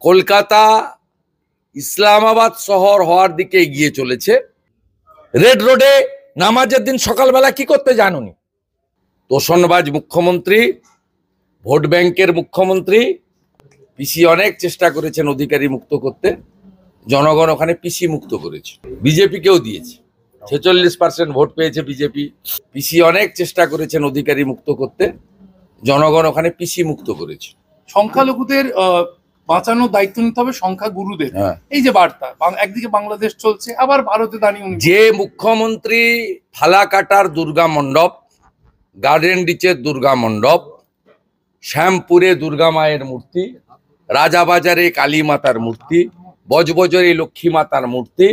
কলকাতা ইসলামাবাদ শহর হওয়ার দিকে এগিয়ে চলেছে। রেড রোডে নামাজের দিন সকালবেলা কি করতে জানুনি? তোষণবাজ মুখ্যমন্ত্রী, ভোট ব্যাংকের মুখ্যমন্ত্রী। পিসি অনেক চেষ্টা করেছেন অধিকারী মুক্ত করতে, জনগণ ওখানে পিসি মুক্ত করেছে, বিজেপিকেও দিয়েছে। 46% ভোট পেয়েছে বিজেপি। পিসি অনেক চেষ্টা করেছেন অধিকারী মুক্ত করতে, জনগণ ওখানে পিসি মুক্ত করেছে। সংখ্যালঘুদের বাঁচানোর দায়িত্ব নিতে হবে সংখ্যাগুরুদের। এই যে বার্তা, একদিকে বাংলাদেশ চলছে, আবার ভারতে দাঁড়িয়ে যে মুখ্যমন্ত্রী ফালাকাটার দুর্গা মণ্ডপ, গার্ডেন রিচের দুর্গা মণ্ডপ, শ্যামপুরে দুর্গা মায়ের মূর্তি, রাজাবাজারে কালী মাতার মূর্তি, বজবজরে লক্ষ্মী মাতার মূর্তি,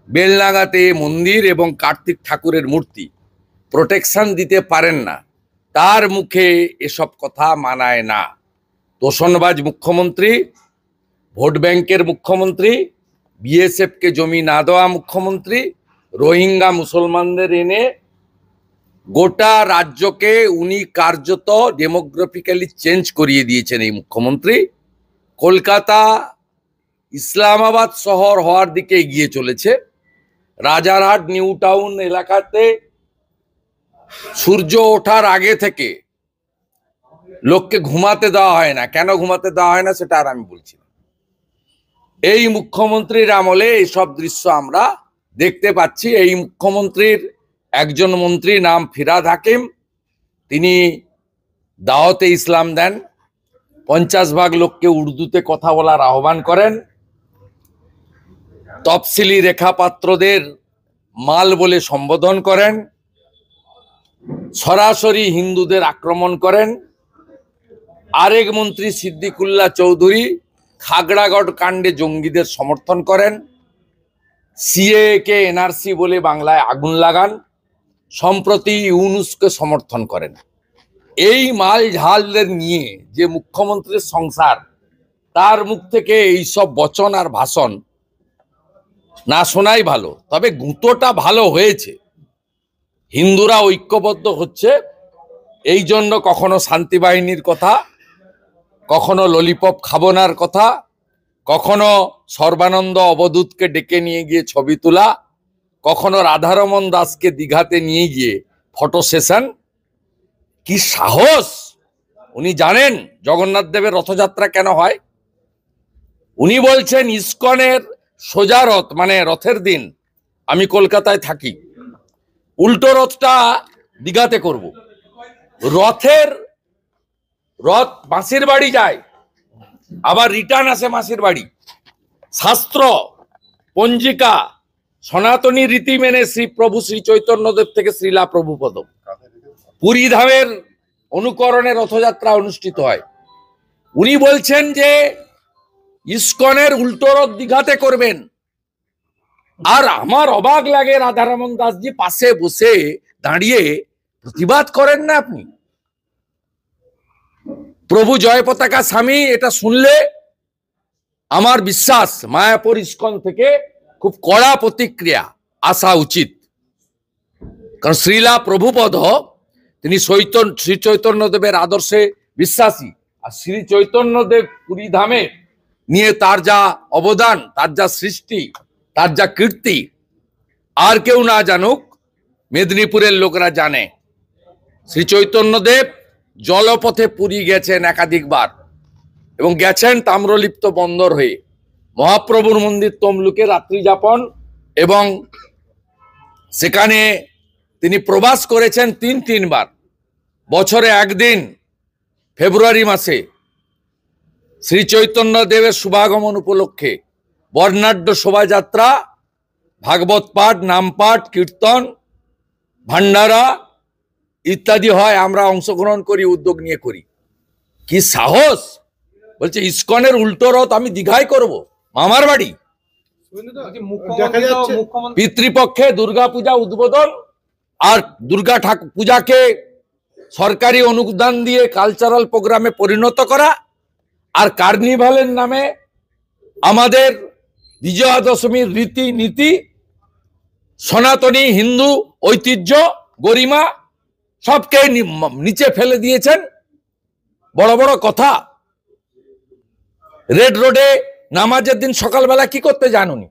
বেলনাগাতে মন্দির এবং কার্তিক ঠাকুরের মূর্তি প্রোটেকশন দিতে পারেন না, তার মুখে এসব কথা মানায় না। তোষণবাজ মুখ্যমন্ত্রী, ভোট ব্যাংকের মুখ্যমন্ত্রী, বিএসএফকে জমি না দেওয়া মুখ্যমন্ত্রী, রোহিঙ্গা মুসলমানদের এনে গোটা রাজ্যকে উনি কার্যত ডেমোগ্রাফিক্যালি চেঞ্জ করিয়ে দিয়েছেন এই মুখ্যমন্ত্রী। কলকাতা ইসলামাবাদ শহর হওয়ার দিকে এগিয়ে চলেছে। রাজারহাট নিউ টাউন এলাকাতে সূর্য ওঠার আগে থেকে লোককে ঘুমাতে দেওয়া হয় না। কেন ঘুমাতে দেওয়া হয় না সেটা আর আমি বলছি না। এই মুখ্যমন্ত্রীর আমলে এইসব দৃশ্য আমরা দেখতে পাচ্ছি। এই মুখ্যমন্ত্রীর একজন মন্ত্রী নাম ফিরাদ হাকিম, তিনি দাওয়াতে ইসলাম দেন, 50 ভাগ লোককে উর্দুতে কথা বলার আহ্বান করেন, তফসিলি রেখাপাত্রদের মাল বলে সম্বোধন করেন, সরাসরি হিন্দুদের আক্রমণ করেন। আরেক মন্ত্রী সিদ্দিকুল্লাহ চৌধুরী খাগড়াগড় কাণ্ডে জঙ্গিদের সমর্থন করেন, সিএ কে এনআরসি বলে বাংলায় আগুন লাগান, সম্প্রতি ইউনুসকে সমর্থন করেন। এই মাল ঝালদের নিয়ে যে মুখ্যমন্ত্রীর সংসার, তার মুখ থেকে এইসব বচন আর ভাষণ না শোনাই ভালো। তবে গুঁতোটা ভালো হয়েছে, হিন্দুরা ঐক্যবদ্ধ হচ্ছে। এই জন্য কখনো শান্তি বাহিনীর কথা, কখনো ললিপপ খাবনার কথা, কখনো সর্বানন্দ অবধূতকে ডেকে নিয়ে গিয়ে ছবি তোলা, কখনো রাধারমন দাসকে দীঘাতে নিয়ে গিয়ে ফটো সেশন। কি সাহস! উনি জানেন জগন্নাথ দেবের রথযাত্রা কেন হয়? উনি বলছেন ইসকনের সোজা রথ, মানে রথের দিন আমি কলকাতায় থাকি, উল্টো রথটা দীঘাতে করব। রথ মাসির বাড়ি যায়, আবার রিটার্ন আসে মাসির বাড়ি। শাস্ত্র, পঞ্জিকা, সনাতনী রীতি মেনে শ্রী প্রভু শ্রী চৈতন্যদেব থেকে শ্রীলা প্রভুপদ পুরী ধামের অনুকরণে রথযাত্রা অনুষ্ঠিত হয়। উনি বলছেন যে ইসকনের উল্টো রথ দীঘাতে করবেন। আর আমার অবাক লাগে রাধারমন দাসজি পাশে বসে দাঁড়িয়ে প্রতিবাদ করেন না। আপনি প্রভু জয় পতাকা স্বামী, এটা শুনলে আমার বিশ্বাস মায়াপুর ইসকন থেকে খুব কড়া প্রতিক্রিয়া আসা উচিত। কারণ শ্রীলা প্রভুপদ তিনি শ্রী চৈতন্যদেবের আদর্শে বিশ্বাসী, আর শ্রী চৈতন্যদেব পুরী ধামে নিয়ে তার যা অবদান, তার যা সৃষ্টি, তার যা কীর্তি আর কেউ না জানুক, মেদিনীপুরের লোকরা জানে। শ্রী চৈতন্যদেব জলপথে পুরী গেছেন একাধিকবার এবং গেছেন তাম্রলিপ্ত বন্দর হয়ে। মহাপ্রভুর মন্দির তমলুকে রাত্রি যাপন এবং সেখানে তিনি প্রবাস করেছেন তিনবার। বছরে একদিন ফেব্রুয়ারি মাসে শ্রী চৈতন্য দেবের শুভাগমন উপলক্ষে বর্ণাঢ্য শোভাযাত্রা, ভাগবত পাঠ, নাম পাঠ, কীর্তন, ভান্ডারা ইত্যাদি হয়। আমরা অংশগ্রহণ করি, উদ্যোগ নিয়ে করি। কি সাহস! বলছে ইসকনের উল্টো রথ আমি দীঘায় করব, মামার বাড়ি। পিতৃপক্ষে দুর্গা পূজা উদ্বোধন আর দুর্গা ঠাকুর পূজাকে সরকারি অনুদান দিয়ে কালচারাল প্রোগ্রামে পরিণত করা, আর কার্নিভালের নামে আমাদের বিজয়া দশমীর রীতি নীতি, সনাতনী হিন্দু ঐতিহ্য, গরিমা সবকে নিচে ফেলে দিয়েছেন। বড় বড় কথা। রেড রোডে নামাজের দিন সকালবেলা কি করতে জানুনি?